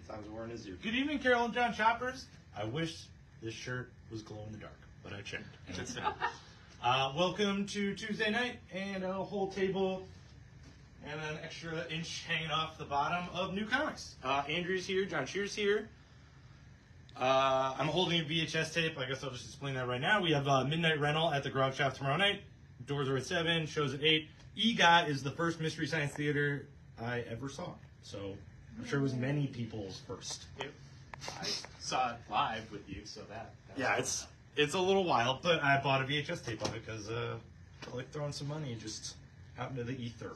Sometimes we're in a zoo. Good evening, Carol and John shoppers. I wish this shirt was glow in the dark, but I checked. And it's not. Welcome to Tuesday night and a whole table and an extra inch hanging off the bottom of new comics. Andrew's here, John Shear's here. I'm holding a VHS tape. I guess I'll just explain that right now. We have a midnight rental at the Grog Shop tomorrow night. Doors are at 7, shows at 8. EGOT is the first Mystery Science Theater I ever saw. So I'm sure it was many people's first. I saw it live with you, so that yeah, it's a little wild, but I bought a VHS tape of it because I like throwing some money just out into the ether.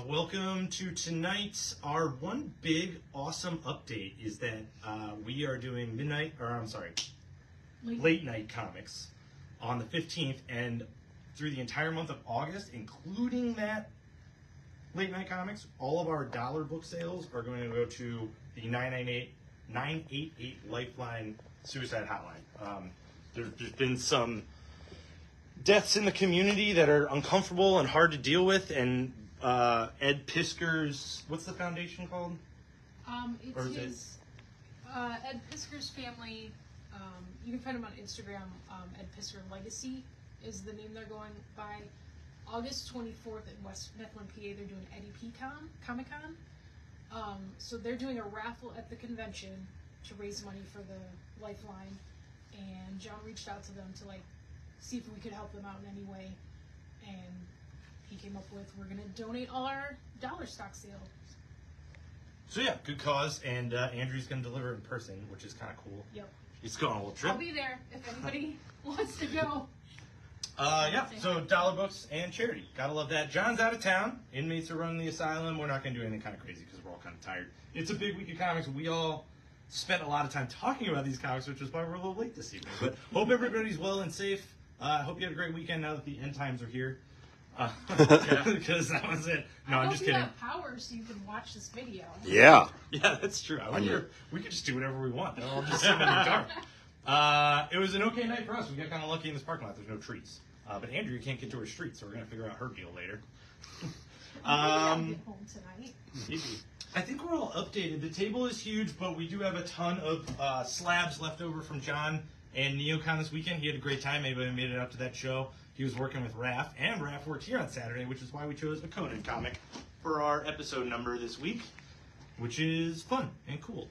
Welcome to tonight. Our one big awesome update is that we are doing late night comics on the 15th, and through the entire month of August, including that late night comics, all of our dollar book sales are going to go to the 988 Lifeline Suicide Hotline. There's been some deaths in the community that are uncomfortable and hard to deal with, and Ed Pisker's, what's the foundation called? It's Ed Pisker's family. You can find him on Instagram. Ed Pisker Legacy is the name they're going by. August 24th in West Mifflin, PA, they're doing Eddie P. Comic Con. So they're doing a raffle at the convention to raise money for the Lifeline. And John reached out to them to see if we could help them out in any way. And he came up with, we're going to donate all our dollar stock sales. So yeah, good cause, and Andrew's going to deliver in person, which is kind of cool. Yep. He's going on a little trip. I'll be there if anybody wants to go. Yeah, so dollar books and charity. Gotta love that. John's out of town. Inmates are running the asylum. We're not going to do anything kind of crazy because we're all kind of tired. It's a big week of comics. We all spent a lot of time talking about these comics, which is why we're a little late this evening. But hope everybody's well and safe. Hope you had a great weekend now that the end times are here. Because that was it. No, I'm just kidding. I hope you have power so you can watch this video. Yeah. Yeah, that's true. We could just do whatever we want. They're all just sitting in the dark. It was an okay night for us. We got kind of lucky in this parking lot. There's no trees. But Andrew can't get to her street, so we're going to figure out her deal later. Get home tonight. I think we're all updated. The table is huge, but we do have a ton of slabs left over from John and NeoCon this weekend. He had a great time. Anybody made it out to that show. He was working with Raph, and Raph worked here on Saturday, which is why we chose a Conan comic for our episode number this week, which is fun and cool.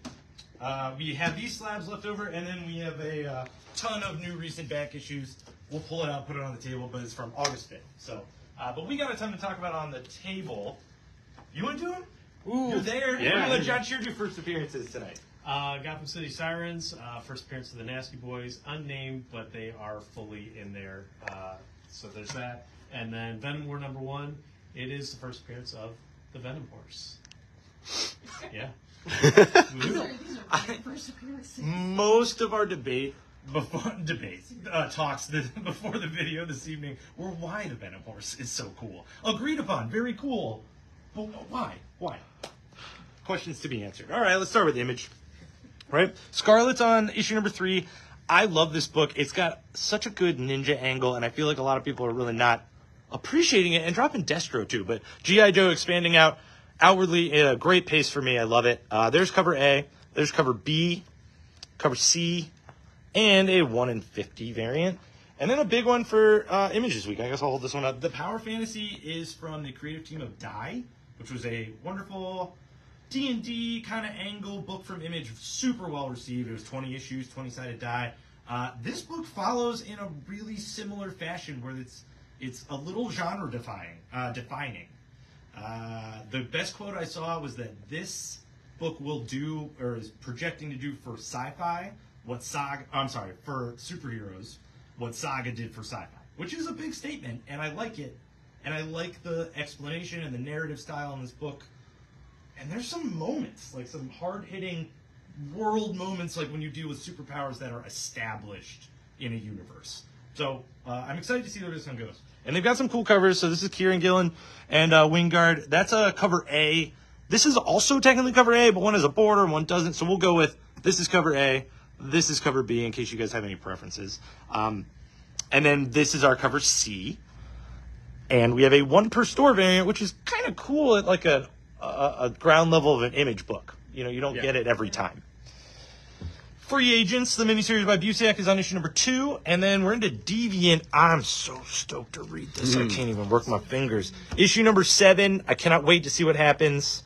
We have these slabs left over, and then we have a ton of new recent back issues. We'll pull it out, put it on the table, but it's from August 5th. So, but we got a ton to talk about on the table. You want to do them? Ooh, you're there. Yeah. We're going to let John Shear do first appearances tonight. Gotham City Sirens, first appearance of the Nasty Boys, unnamed, but they are fully in there. So there's that. And then Venom War #1, it is the first appearance of the Venom Horse. Yeah. These are great first appearances. Most of our talks before the video this evening were why the Venom Horse is so cool. Agreed upon, very cool. But why? Why? Questions to be answered. All right, let's start with Image. Right? Scarlet's on issue number 3. I love this book. It's got such a good ninja angle, and I feel like a lot of people are really not appreciating it, and dropping Destro too. But G.I. Joe expanding out outwardly at a great pace for me. I love it. There's cover A, there's cover B, cover C, and a 1 in 50 variant. And then a big one for Image this week. I guess I'll hold this one up. The Power Fantasy is from the creative team of Die, which was a wonderful D&D kind of angle book from Image, super well received. It was 20 issues, 20-sided die. This book follows in a really similar fashion where it's a little genre defining. The best quote I saw was that this book will do, or is projecting to do for sci-fi, for superheroes, what Saga did for sci-fi, which is a big statement, and I like it. And I like the explanation and the narrative style in this book. And there's some moments, like some hard-hitting world moments, like when you deal with superpowers that are established in a universe. So I'm excited to see where this one goes. And they've got some cool covers. So this is Kieran Gillen and Wingard. That's a cover A. This is also technically cover A, but one has a border and one doesn't. So we'll go with this is cover A, this is cover B, in case you guys have any preferences. And then this is our cover C. And we have a 1 per store variant, which is kind of cool at like a ground level of an Image book. you don't get it every time. Free Agents, the miniseries by Busiek, is on issue number 2, and then we're into Deviant. I'm so stoked to read this. I can't even work my fingers. Issue number 7. I cannot wait to see what happens.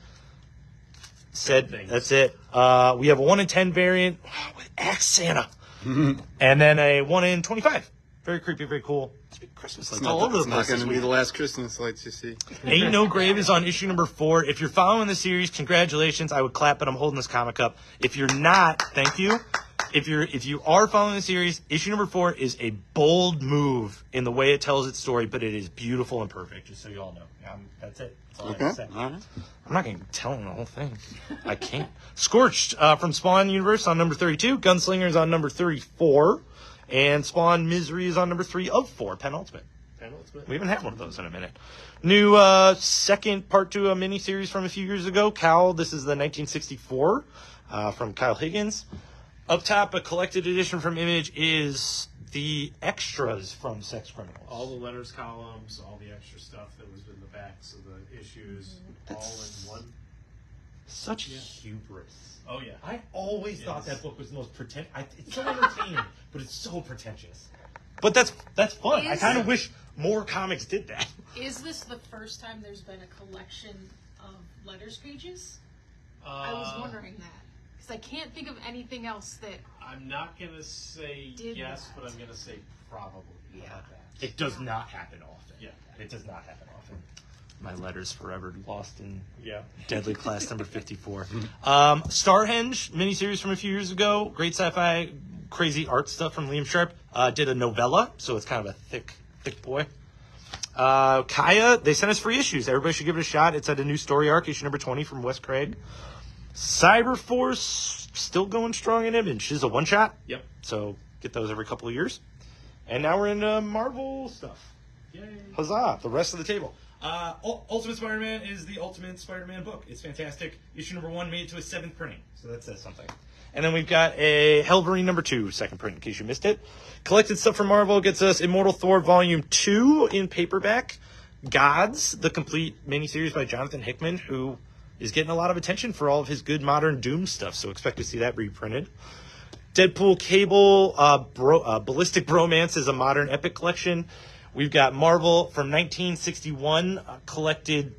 That's it. We have a 1 in 10 variant with Axe Santa, and then a 1 in 25. Very creepy, very cool. Christmas lights all over the place. It's not going to be week. the last Christmas lights you see. Ain't No Grave is on issue number 4. If you're following the series, congratulations. I would clap, but I'm holding this comic up. If you're not, thank you. If you are following the series, issue number 4 is a bold move in the way it tells its story, but it is beautiful and perfect, just so you all know. That's it. That's all I have to say. All right. I'm not going to tell them the whole thing. I can't. Scorched from Spawn Universe on number 32. Gunslingers on number 34. And Spawn Misery is on number 3 of 4. Penultimate. We haven't had one of those in a minute. New second part to a miniseries from a few years ago. Cowl, this is the 1964 from Kyle Higgins. Up top, a collected edition from Image is the extras from Sex Criminals. All the letters columns, all the extra stuff that was in the backs of the issues, all in one. Such hubris. Oh, yeah. I always thought that book was the most pretentious. It's so entertaining, but it's so pretentious. But that's fun. I kind of wish more comics did that. Is this the first time there's been a collection of letters pages? I was wondering that. Because I can't think of anything else that... I'm not going to say yes, but I'm going to say probably. Yeah. About that. It does not happen often. Yeah. It does not happen often. My letters forever lost in Deadly Class number 54. Starhenge, miniseries from a few years ago. Great sci-fi, crazy art stuff from Liam Sharp. Did a novella, so it's kind of a thick boy. Kaya, they sent us free issues. Everybody should give it a shot. It's at a new story arc, issue number 20 from Wes Craig. Cyberforce, still going strong in Image. This is a one-shot. Yep. So get those every couple of years. And now we're into Marvel stuff. Yay. Huzzah, the rest of the table. Ultimate Spider-Man is the Ultimate Spider-Man book. It's fantastic. Issue number 1 made it to a 7th printing, so that says something. And then we've got a Hellverine number 2, 2nd print, in case you missed it. Collected stuff from Marvel gets us Immortal Thor Volume 2 in paperback. Gods, the complete miniseries by Jonathan Hickman, who is getting a lot of attention for all of his good modern Doom stuff, so expect to see that reprinted. Deadpool Cable, Ballistic Bromance is a modern epic collection. We've got Marvel from 1961 collected.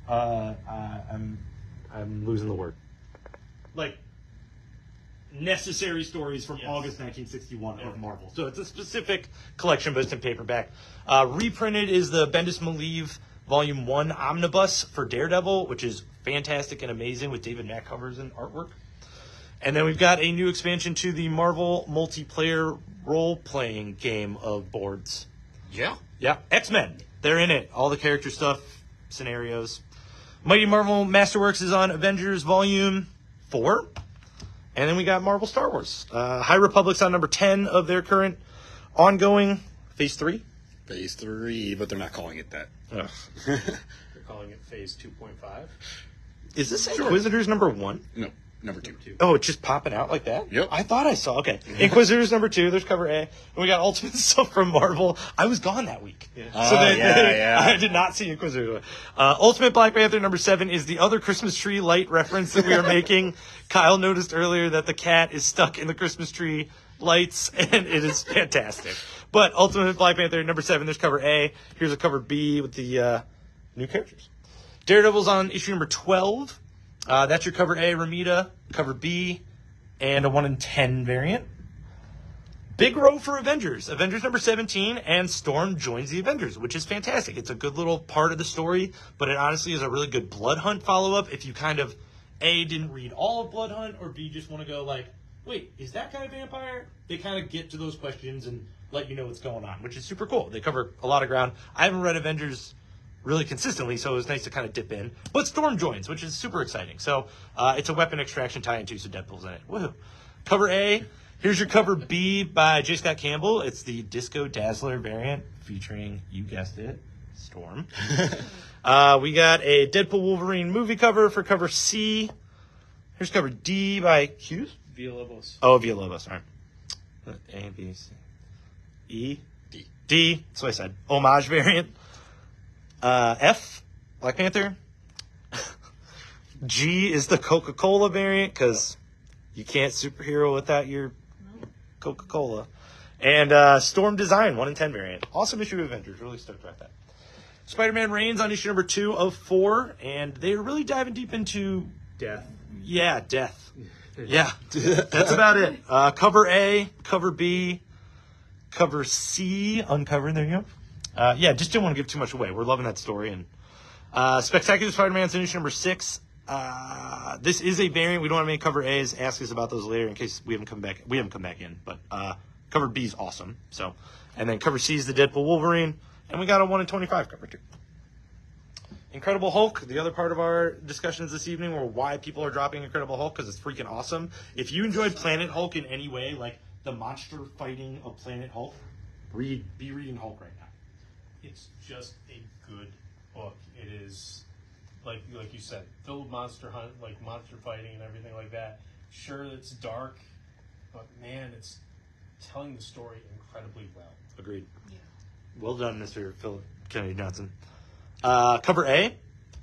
I'm losing the word. Like necessary stories from August 1961 of Marvel. So it's a specific collection, but it's in paperback. Reprinted is the Bendis Malieve Volume 1 Omnibus for Daredevil, which is fantastic and amazing with David Mack covers and artwork. And then we've got a new expansion to the Marvel multiplayer role-playing game of boards. Yeah. Yeah, X-Men. They're in it. All the character stuff, scenarios. Mighty Marvel Masterworks is on Avengers Volume 4. And then we got Marvel Star Wars. High Republic's on number 10 of their current ongoing Phase 3. Phase 3, but they're not calling it that. Ugh. They're calling it Phase 2.5. Is this Inquisitors number 1? No, number 2. Oh, it's just popping out like that? Yep. I thought I saw. Okay. Inquisitors number 2. There's cover A. And we got Ultimate stuff from Marvel. I was gone that week. Yeah. So yeah. I did not see Inquisitors. Ultimate Black Panther number 7 is the other Christmas tree light reference that we are making. Kyle noticed earlier that the cat is stuck in the Christmas tree lights, and it is fantastic. But Ultimate Black Panther number 7, there's cover A. Here's a cover B with the new characters. Daredevil's on issue number 12. That's your cover A, Ramita, cover B, and a 1 in 10 variant. Big row for Avengers. Avengers number 17, and Storm joins the Avengers, which is fantastic. It's a good little part of the story, but it honestly is a really good Blood Hunt follow-up if you kind of, A, didn't read all of Blood Hunt, or B, just want to go like, wait, is that guy a vampire? They kind of get to those questions and let you know what's going on, which is super cool. They cover a lot of ground. I haven't read Avengers really consistently, so it was nice to kind of dip in. But Storm joins, which is super exciting. So it's a weapon extraction tie-in too, so Deadpool's in it. Woohoo. Cover A. Here's your cover B by J. Scott Campbell. It's the Disco Dazzler variant featuring, you guessed it, Storm. We got a Deadpool Wolverine movie cover for cover C. Here's cover D by Hughes. Villalobos. Oh, Villalobos. All right. A, B, C. E. D. That's what I said. Homage variant. F. Black Panther. G is the Coca-Cola variant because you can't superhero without your Coca-Cola. And Storm Design, 1 in 10 variant. Awesome issue of Avengers. Really stoked about that. Spider-Man Reigns on issue number 2 of 4. And they're really diving deep into... Death. Yeah, death. Yeah, that's about it. Cover A, cover B, cover C, uncover. There you go. Yeah, just didn't want to give too much away. We're loving that story. And Spectacular Spider-Man's in issue number 6. This is a variant. We don't have any cover A's. Ask us about those later in case we haven't come back. We haven't come back in, but cover B is awesome. So, and then cover C is the Deadpool Wolverine, and we got a 1 in 25 cover too. Incredible Hulk, the other part of our discussions this evening were why people are dropping Incredible Hulk, because it's freaking awesome. If you enjoyed Planet Hulk in any way, like the monster fighting of Planet Hulk, be reading Hulk right now. It's just a good book. It is, like you said, filled with monster hunt, like monster fighting and everything like that. Sure, it's dark, but man, it's telling the story incredibly well. Agreed. Yeah. Well done, Mr. Philip Kennedy Johnson. Cover A,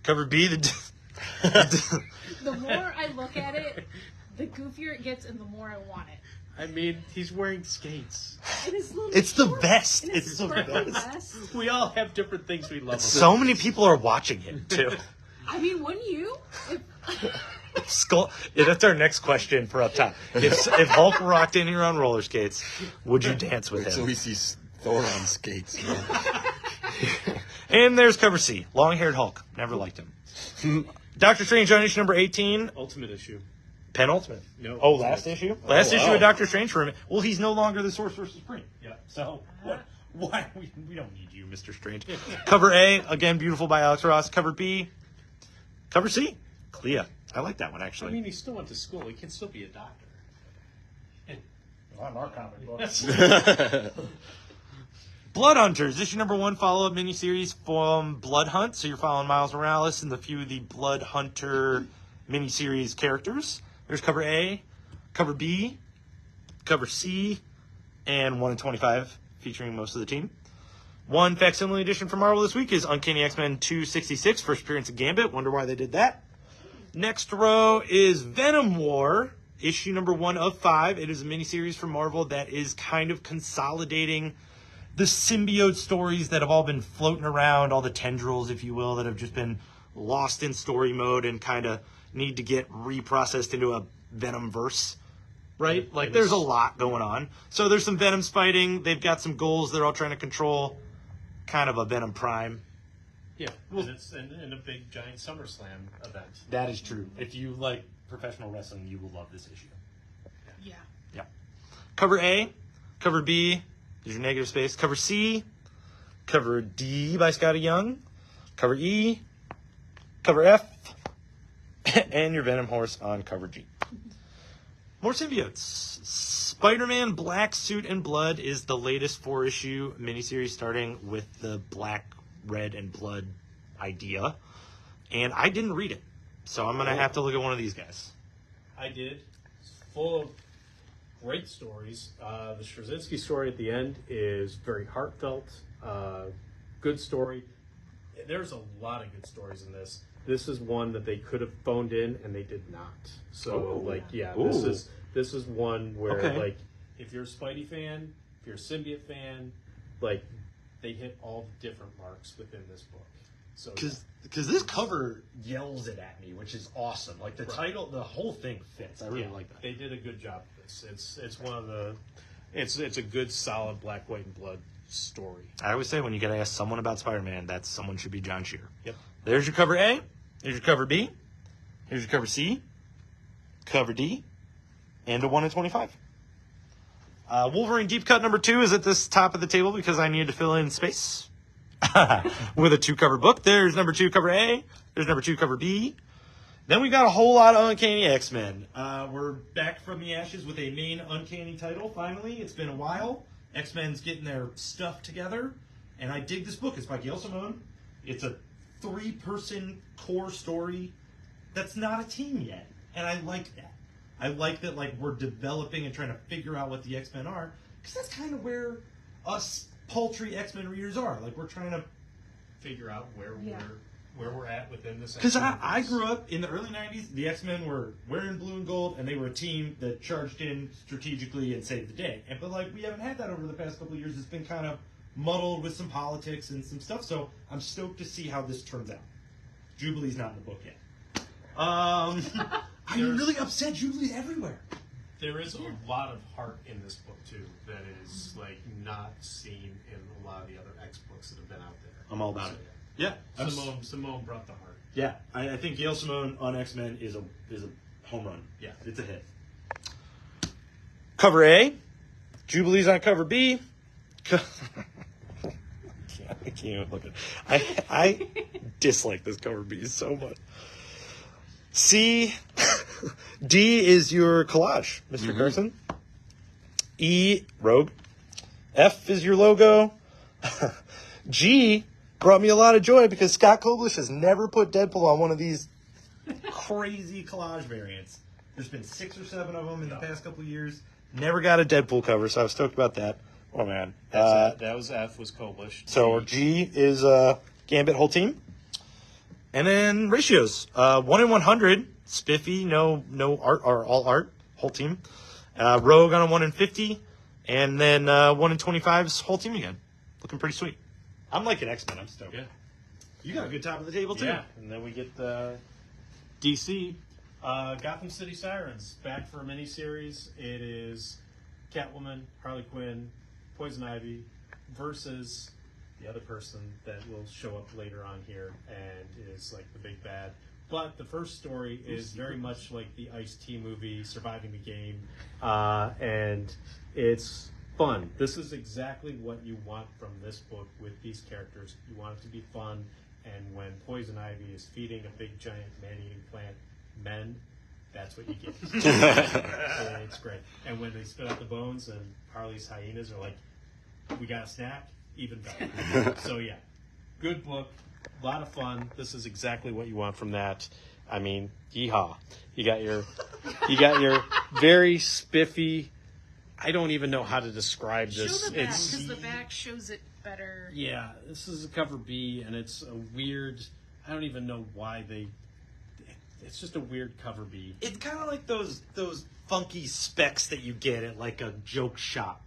cover B. The more I look at it, the goofier it gets, and the more I want it. I mean, he's wearing skates. It's the best. It's the best. We all have different things we love. So many people are watching it too. I mean, wouldn't you? That's our next question for up top. If Hulk rocked in here on roller skates, would you dance with him? So we see Thor on skates. And there's cover C, long-haired Hulk. Never liked him. Doctor Strange on issue number 18. Ultimate issue. Penultimate. No. Oh, last issue? Last issue wow. of Doctor Strange for him. Well, he's no longer the Sorcerer Supreme. Yeah. So, what? Why? We don't need you, Mr. Strange. Cover A, again, beautiful by Alex Ross. Cover B. Cover C, Clea. I like that one, I actually. mean, he still went to school. He can still be a doctor. On our comic books. Blood Hunters, issue number 1, follow-up miniseries from Blood Hunt. So you're following Miles Morales and the few of the Blood Hunter miniseries characters. There's cover A, cover B, cover C, and 1 in 25, featuring most of the team. One facsimile edition from Marvel this week is Uncanny X-Men 266, first appearance of Gambit. Wonder why they did that. Next row is Venom War, issue number 1 of 5. It is a miniseries from Marvel that is kind of consolidating the symbiote stories that have all been floating around, all the tendrils, if you will, that have just been lost in story mode and kind of need to get reprocessed into a Venom verse, right? Like, there's a lot going on. So there's some Venoms fighting. They've got some goals they're all trying to control. Kind of a Venom Prime. Yeah, and it's in a big, giant SummerSlam event. That is true. If you like professional wrestling, you will love this issue. Yeah. Yeah. Cover A, cover B, there's your negative space. Cover C, cover D by Scotty Young, cover E, cover F, and your Venom Horse on cover G. More symbiotes. Spider-Man Black Suit and Blood is the latest 4-issue miniseries starting with the black, red, and blood idea. And I didn't read it, so I'm going to have to look at one of these guys. I did. It's full of great stories. The Straczynski story at the end is very heartfelt. Good story. There's a lot of good stories in this. This is one that they could have phoned in and they did not. So, this is one where, like, if you're a Spidey fan, if you're a symbiote fan, like, they hit all the different marks within this book. So Because this cover yells it at me, which is awesome. Like, the title, the whole thing fits. I really like that. They did a good job with this. It's one of the, it's a good, solid black, white, and blood story. I always say when you got to ask someone about Spider-Man, that someone should be John Shear. Yep. There's your cover A. Here's your cover B. Here's your cover C. Cover D. And a 1 in 25. Wolverine Deep Cut number 2 is at this top of the table because I needed to fill in space with a 2-cover book. There's number 2 cover A. There's number 2 cover B. Then we got a whole lot of Uncanny X-Men. We're back from the ashes with a main Uncanny title, finally. It's been a while. X-Men's getting their stuff together. And I dig this book. It's by Gail Simone. It's a 3-person core story that's not a team yet. And I like that. I like that, like, we're developing and trying to figure out what the X-Men are. Because that's kind of where us paltry X-Men readers are. Like, we're trying to Figure out where where we're at within this. Because I grew up in the early 90s, the X-Men were wearing blue and gold, and they were a team that charged in strategically and saved the day. But we haven't had that over the past couple of years. It's been kind of muddled with some politics and some stuff, so I'm stoked to see how this turns out. Jubilee's not in the book yet. I'm really upset. Jubilee's everywhere. There is a lot of heart in this book too that is not seen in a lot of the other X books that have been out there. I'm all about it. Yeah, Simone brought the heart. Yeah, I think Gail Simone on X-Men is a home run. Yeah, it's a hit. Cover A, Jubilee's on cover B. I can't even look at it. I dislike this cover B so much. C, D is your collage, Mr. Carson. E, Rogue. F is your logo. G brought me a lot of joy because Scott Koblish has never put Deadpool on one of these crazy collage variants. There's been 6 or 7 of them in the past couple of years. Never got a Deadpool cover, so I was stoked about that. Oh, man. That was F, was Koblish. So G is Gambit whole team. And then ratios. 1 in 100, spiffy, no art, or all art, whole team. Rogue on a 1 in 50. And then 1 in 25 is whole team again. Looking pretty sweet. I'm liking X-Men. I'm stoked. Yeah. You got a good top of the table, too. Yeah, and then we get the DC. Gotham City Sirens, back for a miniseries. It is Catwoman, Harley Quinn, Poison Ivy versus the other person that will show up later on here and is like the big bad. But the first story is very much like the Ice-T movie, Surviving the Game, and it's fun. This is exactly what you want from this book with these characters. You want it to be fun, and when Poison Ivy is feeding a big giant man-eating plant men, that's what you get. It's great. And when they spit out the bones and Harley's hyenas are like, we got a snack, even better. So yeah, good book, a lot of fun. This is exactly what you want from that. I mean, yeehaw! You got your very spiffy. I don't even know how to describe this. Show the back, because the back shows it better. Yeah, this is a cover B, and it's a weird. I don't even know why they. It's just a weird cover B. It's kind of like those funky specs that you get at like a joke shop.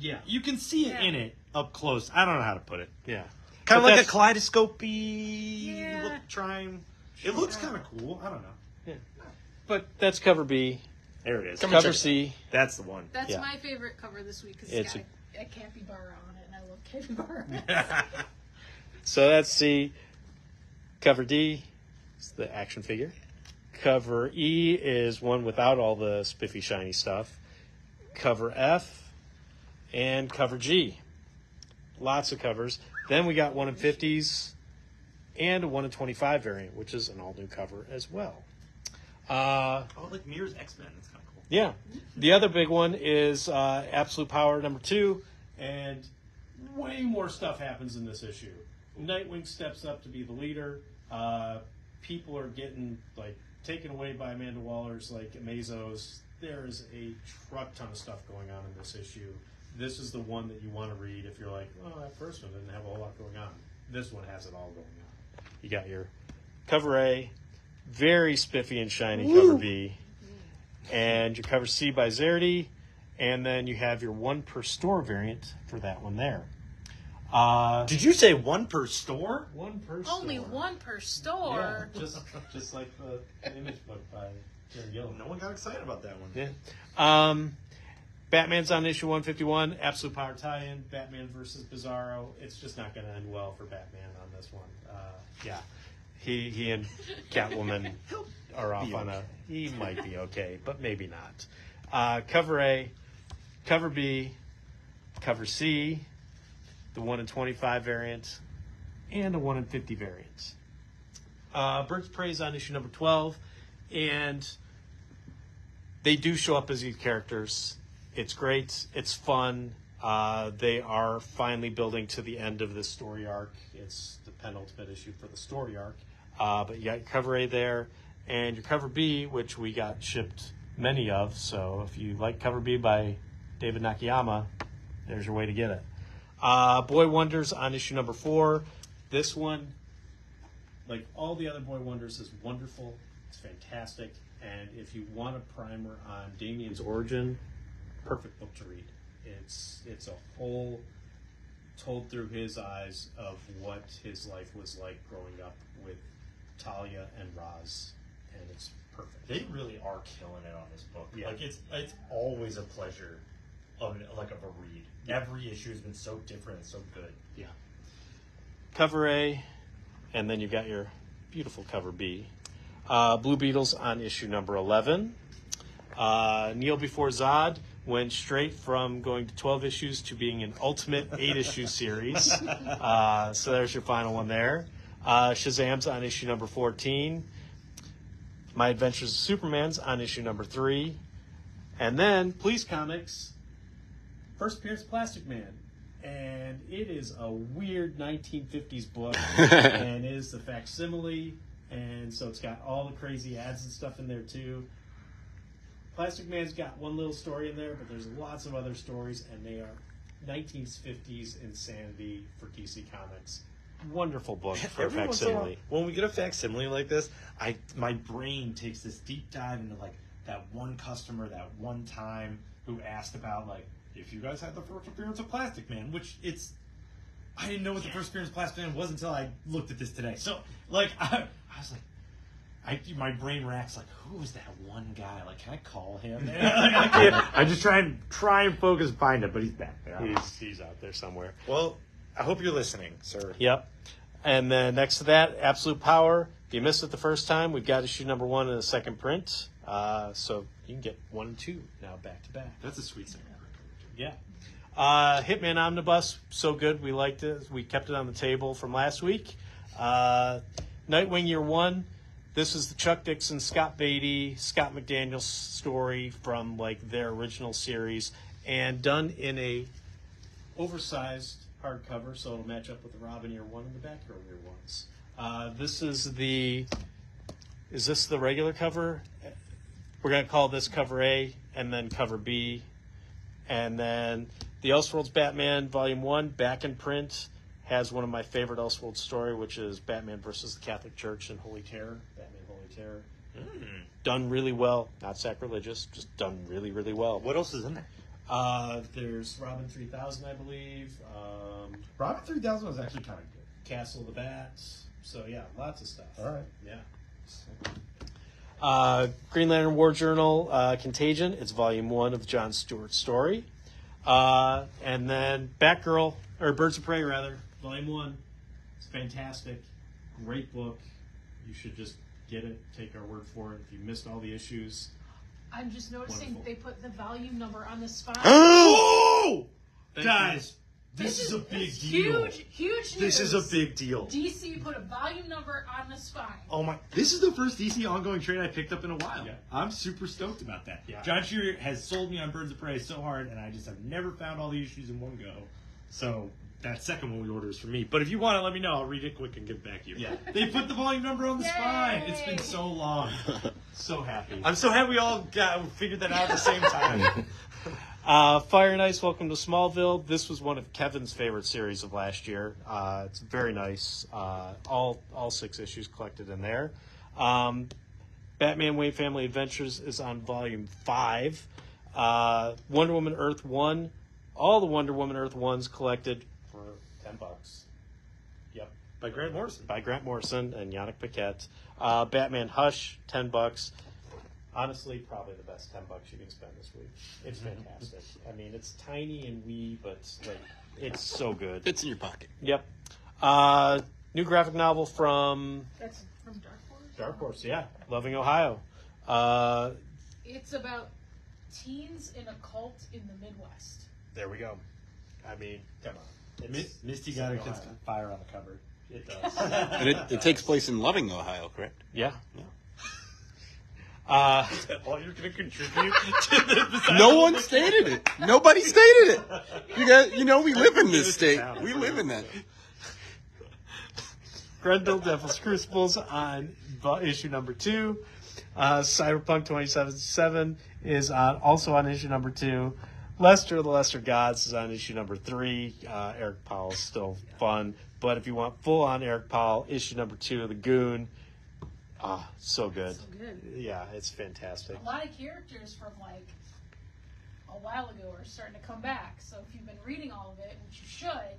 Yeah. You can see it in it up close. I don't know how to put it. Yeah. Kind of like a kaleidoscope-y look trying. It looks kind of cool. I don't know. Yeah. But that's cover B. There it is. Cover C. That's the one. That's my favorite cover this week because it's got a capybara on it, and I love capybara. So that's C. Cover D is the action figure. Cover E is one without all the spiffy, shiny stuff. Cover F and cover G. Lots of covers. Then we got 1 in 50s and a 1 in 25 variant, which is an all-new cover as well. Like Mirror's X-Men. That's kind of cool. Yeah. The other big one is Absolute Power #2, and way more stuff happens in this issue. Nightwing steps up to be the leader. People are getting taken away by Amanda Waller's Amazos. There is a truck ton of stuff going on in this issue. This is the one that you want to read if you're like, oh, that first one didn't have a whole lot going on. This one has it all going on. You got your cover A, very spiffy and shiny cover B, and your cover C by Zardy, and then you have your 1 per store variant for that one there. Did you say 1 per store? 1 per store. Only 1 per store. Yeah, just like the image book by Jerry Gilliam. No one got excited about that one. Yeah. Batman's on issue 151, Absolute Power tie-in, Batman versus Bizarro. It's just not going to end well for Batman on this one. Yeah, he and Catwoman are off on a. He might be okay, but maybe not. Cover A, cover B, cover C, the 1 in 25 variant, and a 1 in 50 variant. Birds of Prey is on issue number 12, and they do show up as these characters. It's great. It's fun. They are finally building to the end of this story arc. It's the penultimate issue for the story arc. But you got your cover A there, and your cover B, which we got shipped many of. So if you like cover B by David Nakayama, there's your way to get it. Boy Wonders on issue number 4. This one, Like all the other Boy Wonders is wonderful. It's fantastic. And if you want a primer on Damien's origin, perfect book to read. It's a whole told through his eyes of what his life was like growing up with Talia and Raz, and it's perfect. They really are killing it on this book. Yeah. Like it's always a pleasure of a read. Every issue has been so different and so good. Yeah. Cover A, and then you've got your beautiful cover B. Blue Beetles on issue number 11. Kneel Before Zod went straight from going to 12 issues to being an ultimate 8-issue series. So there's your final one there. Shazam's on issue number 14. My Adventures of Superman's on issue number 3. And then Police Comics, first appearance of Plastic Man. And it is a weird 1950s book. And it is the facsimile. And so it's got all the crazy ads and stuff in there too. Plastic Man's got one little story in there, but there's lots of other stories, and they are 1950s insanity for DC Comics. Wonderful book for a Every once in a while, facsimile. when we get a facsimile like this, my brain takes this deep dive into like that one customer that one time who asked about like if you guys had the first appearance of Plastic Man, which I didn't know what the first appearance of Plastic Man was until I looked at this today. So like I was like. My brain racks like, who is that one guy? Like, can I call him? I can't. I just try and focus and find him, but he's back there. He's out there somewhere. Well, I hope you're listening, sir. Yep. And then next to that, Absolute Power. If you missed it the first time, we've got issue number 1 in the second print. So you can get 1 and 2 now back to back. That's a sweet second. Yeah. Hitman Omnibus, so good. We liked it. We kept it on the table from last week. Nightwing Year 1. This is the Chuck Dixon, Scott Beatty, Scott McDaniel story from like their original series, and done in a oversized hardcover, so it'll match up with the Robin Year 1 and the Batgirl Year 1s. This is is this the regular cover? We're going to call this cover A, and then cover B, and then the Elseworlds Batman Volume 1, back in print, has one of my favorite Elseworlds story, which is Batman versus the Catholic Church and Holy Terror. Batman Holy Terror. Done really well. Not sacrilegious, just done really, really well. What else is in there? There's Robin 3000, I believe. Robin 3000 was actually kind of good. Castle of the Bats. So, yeah, lots of stuff. All right. Yeah. Green Lantern War Journal, Contagion. It's Volume 1 of John Stewart's story. And then Batgirl, or Birds of Prey, rather. Volume 1. It's fantastic. Great book. You should just get it. Take our word for it. If you missed all the issues. I'm just noticing Wonderful. they put the volume number on the spine. Oh! Thank Guys, this is a big deal. Huge news. This is a big deal. DC put a volume number on the spine. Oh my! This is the first DC ongoing trade I picked up in a while. Yeah. I'm super stoked about that. Yeah. John Shearer has sold me on Birds of Prey so hard, and I just have never found all the issues in one go. So that second one we order is for me. But if you want it, let me know. I'll read it quick and get it back to you. Yeah. They put the volume number on the Yay! spine. It's been so long. So happy. I'm so happy we all figured that out at the same time. Fire and Ice, Welcome to Smallville. This was one of Kevin's favorite series of last year. It's very nice. All 6 issues collected in there. Batman Wayne Family Adventures is on Volume 5. Wonder Woman Earth 1. All the Wonder Woman Earth 1s collected for $10. Yep. By Grant Morrison. By Grant Morrison and Yannick Paquette. Batman Hush, $10. Honestly, probably the best $10 you can spend this week. It's fantastic. I mean, it's tiny and wee, but like, it's so good. Fits in your pocket. Yep. New graphic novel from That's from Dark Horse? Dark Horse, yeah. Loving Ohio. It's about teens in a cult in the Midwest. There we go. I mean, come on. Misty got her Ohio. fire on the cover. It does. And it takes place in Loving, Ohio, correct? Yeah. Yeah. Is that all you're going to contribute to the No one stated it. Nobody stated it. We live in this state. We live in that. Grendel Devil's Crucibles on issue number 2. Cyberpunk 2077 is also on issue number 2. Lester, the Lesser Gods is on issue number 3. Eric Powell's still fun. But if you want full-on Eric Powell, issue number 2 of The Goon. So good. So good. Yeah, it's fantastic. A lot of characters from like a while ago are starting to come back. So if you've been reading all of it, which you should,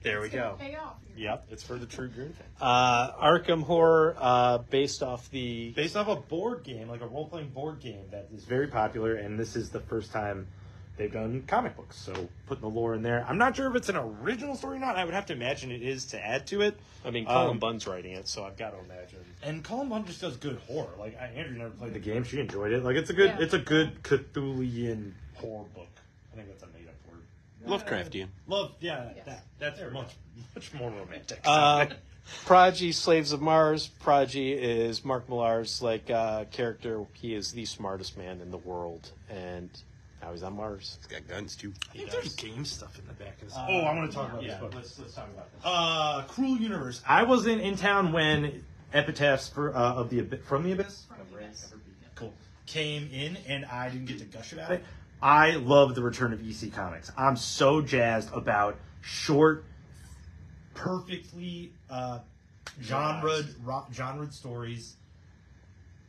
There we it's gonna go. pay off. Yep, it's for the true Goon fan. Arkham Horror, based off a board game, like a role-playing board game that is very popular, and this is the first time they've done comic books, so putting the lore in there. I'm not sure if it's an original story or not. I would have to imagine it is to add to it. I mean, Colin Bunn's writing it, so I've got to imagine. And Colin Bunn just does good horror. Like Andrew never played the game; she enjoyed it. Like it's a good Cthulhian horror book. I think that's a made-up word. Lovecraftian. That's much more romantic. Prodigy, Slaves of Mars. Prodigy is Mark Millar's character. He is the smartest man in the world, and now he's on Mars. He's got guns too. I think there's game stuff in the back of this. I want to talk about this book. Let's talk about this. Cruel Universe. I wasn't in town when Epitaphs from the Abyss From the Abyss. Cool. Came in, and I didn't get to gush about it. I love the return of EC Comics. I'm so jazzed about short, perfectly genred stories.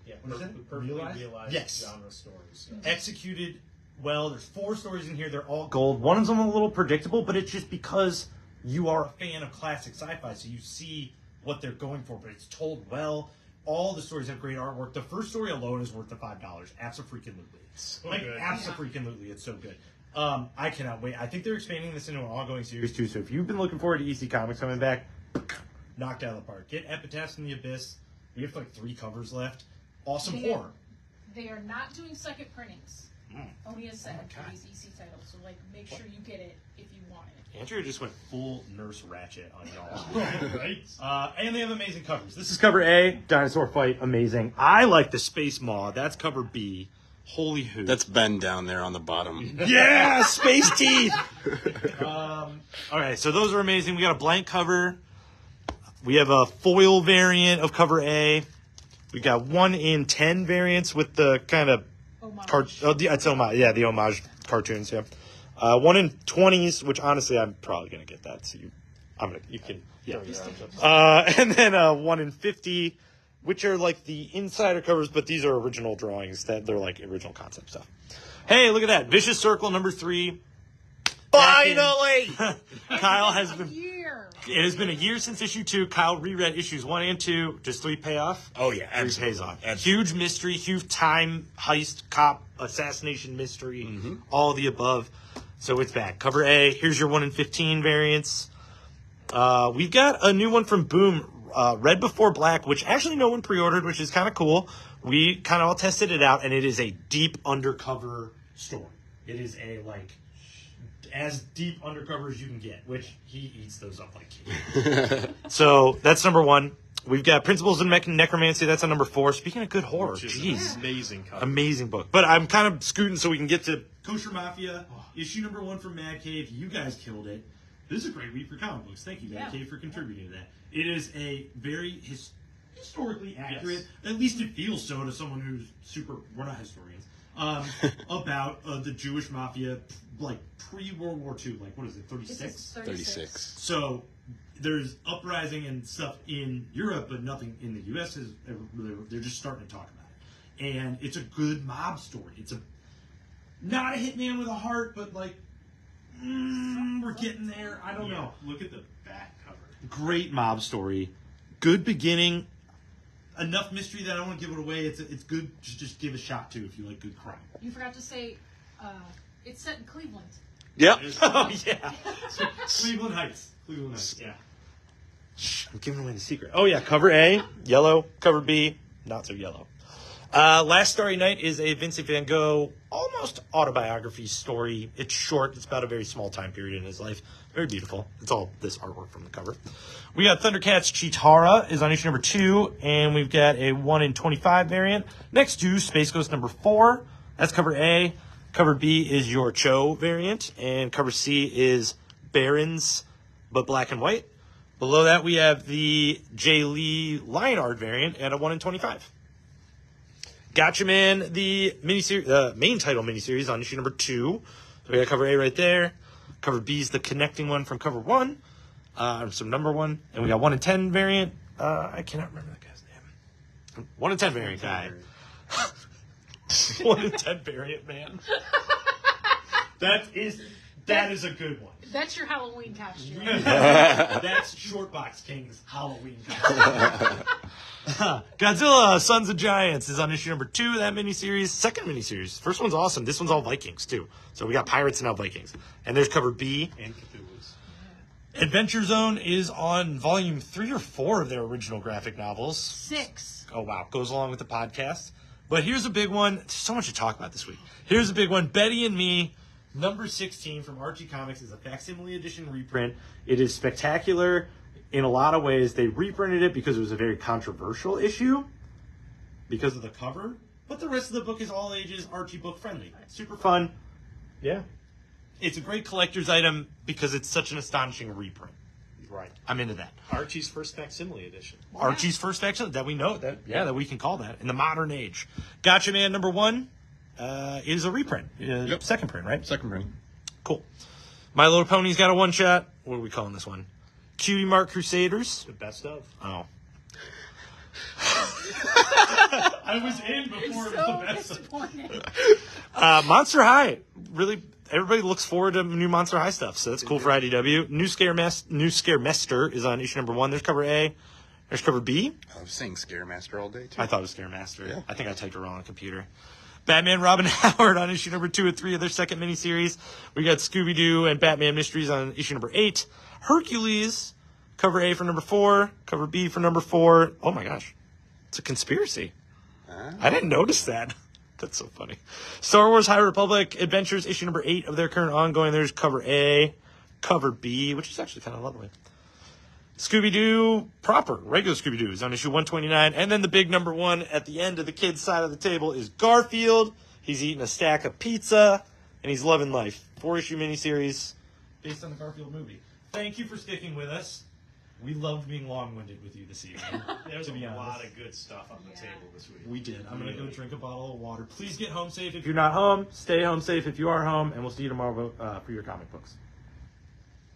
Yeah, What is it? perfectly Realized? realized Yes. genre stories. Executed well. There's 4 stories in here. They're all gold. One of them a little predictable, but it's just because you are a fan of classic sci-fi, so you see what they're going for, but it's told well. All the stories have great artwork. The first story alone is worth the $5. Abso-freaking-lutely. So Like, good. abso-freaking-lutely. It's so good. I cannot wait. I think they're expanding this into an ongoing series, too, so if you've been looking forward to EC Comics coming back, knocked out of the park. Get Epitaphs in the Abyss. We have, 3 covers left. Awesome They- horror. They are not doing second printings. Oni has said God. for these EC titles, so make sure you get it if you want it. Andrew just went full Nurse Ratchet on y'all. Right? And they have amazing covers. This is cover A, Dinosaur Fight, amazing. I like the Space Maw. That's cover B. Holy hoo. That's Ben down there on the bottom. Yeah, Space Teeth! All right, so those are amazing. We got a blank cover. We have a foil variant of cover A. We got 1 in 10 variants with the kind of Homage. the homage cartoons, yeah. 1 in 20s, which honestly I'm probably gonna get that. So you can. And then 1 in 50, which are like the insider covers, but these are original drawings that they're like original concept stuff. Hey, look at that! Vicious Circle number 3. Finally! Kyle has been. Year. It has been a year since issue 2. Kyle reread issues 1 and 2. Does 3 pay off? Oh yeah, 3 absolutely. pays off. Absolutely. Huge mystery, huge time heist, cop assassination mystery, all of the above. So it's back. Cover A. Here's your 1 in 15 variants. We've got a new one from Boom, Red Before Black, which actually no one pre-ordered, which is kind of cool. We kind of all tested it out, and it is a deep undercover story. It is a as deep undercover as you can get, which he eats those up like cake. So that's number 1. We've got Principles in Necromancy. That's on number 4. Speaking of good horror, Which is jeez, an amazing cover. amazing book. But I'm kind of scooting so we can get to Kosher Mafia, issue number 1 from Mad Cave. You guys killed it. This is a great week for comic books. Thank you, Mad Cave, for contributing to that. It is a very historically accurate, at least it feels so to someone who's we're not historians, about the Jewish mafia, pre-World War II, what is it, 36? 36. So there's uprising and stuff in Europe, but nothing in the U.S. They're just starting to talk about it. And it's a good mob story. It's not a hitman with a heart, but we're getting there. I don't know. Look at the back cover. Great mob story. Good beginning. Enough mystery that I don't want to give it away. It's good to just give a shot to if you like good crime. You forgot to say it's set in Cleveland. Yep. Oh, yeah. Cleveland Heights. Yeah. Shh, I'm giving away the secret. Oh, yeah. Cover A, yellow. Cover B, not so yellow. Last Starry Night is a Vincent van Gogh almost autobiography story. It's short. It's about a very small time period in his life. Very beautiful. It's all this artwork from the cover. We got Thundercats Chitara is on issue number 2, and we've got a 1 in 25 variant. Next to Space Ghost number 4. That's cover A. Cover B is your Cho variant, and cover C is Barons, but black and white. Below that, we have the J. Lee Lionard variant at a 1 in 25. Gotcha Man, the miniseries, main title miniseries on issue number 2. So we got cover A right there. Cover B is the connecting one from cover 1, from number 1, and we got 1 in 10 variant. I cannot remember that guy's name. 1 in 10 variant guy. 1 in 10 variant man. That is a good one. That's your Halloween costume. That's Shortbox King's Halloween costume. Godzilla, Sons of Giants is on issue number 2 of that miniseries. Second miniseries. First one's awesome. This one's all Vikings, too. So we got pirates and now Vikings. And there's cover B. And Cthulhu's. Adventure Zone is on volume 3 or 4 of their original graphic novels. 6. Oh, wow. Goes along with the podcast. But here's a big one. There's so much to talk about this week. Here's a big one. Betty and Me, number 16 from Archie Comics, is a facsimile edition reprint. It is spectacular in a lot of ways. They reprinted it because it was a very controversial issue because of the cover. But the rest of the book is all ages Archie book friendly. Super fun. Yeah. It's a great collector's item because it's such an astonishing reprint. Right. I'm into that. Archie's first facsimile edition. Archie's first facsimile that we know that we can call that in the modern age. Gotcha Man number 1 is a reprint. Yep. Second print, right? Second print. Cool. My Little Pony's got a one shot. What are we calling this one? Cutie Mark Crusaders. The best of. Oh. I was in before it was the best of. Disappointed. Monster High. Really, everybody looks forward to new Monster High stuff, so that's cool for IDW. New Scaremaster is on issue number 1. There's cover A. There's cover B. I was saying Scaremaster all day, too. I thought it was Scaremaster. Yeah. I think I typed it wrong on the computer. Batman, Robin Howard on issue number 2 and 3 of their second miniseries. We got Scooby-Doo and Batman Mysteries on issue number 8. Hercules, cover A for number 4, cover B for number 4. Oh my gosh. It's a conspiracy. I didn't notice that. That's so funny. Star Wars High Republic Adventures, issue number 8 of their current ongoing. There's cover A, cover B, which is actually kind of lovely. Scooby-Doo proper, regular Scooby-Doo is on issue 129. And then the big number 1 at the end of the kids' side of the table is Garfield. He's eating a stack of pizza, and he's loving life. 4-issue miniseries based on the Garfield movie. Thank you for sticking with us. We loved being long-winded with you this evening. There's to be a honest. lot of good stuff on the table this week. We did. I'm going to go drink a bottle of water. Please get home safe if you're not home. Stay home safe if you are home, and we'll see you tomorrow for your comic books.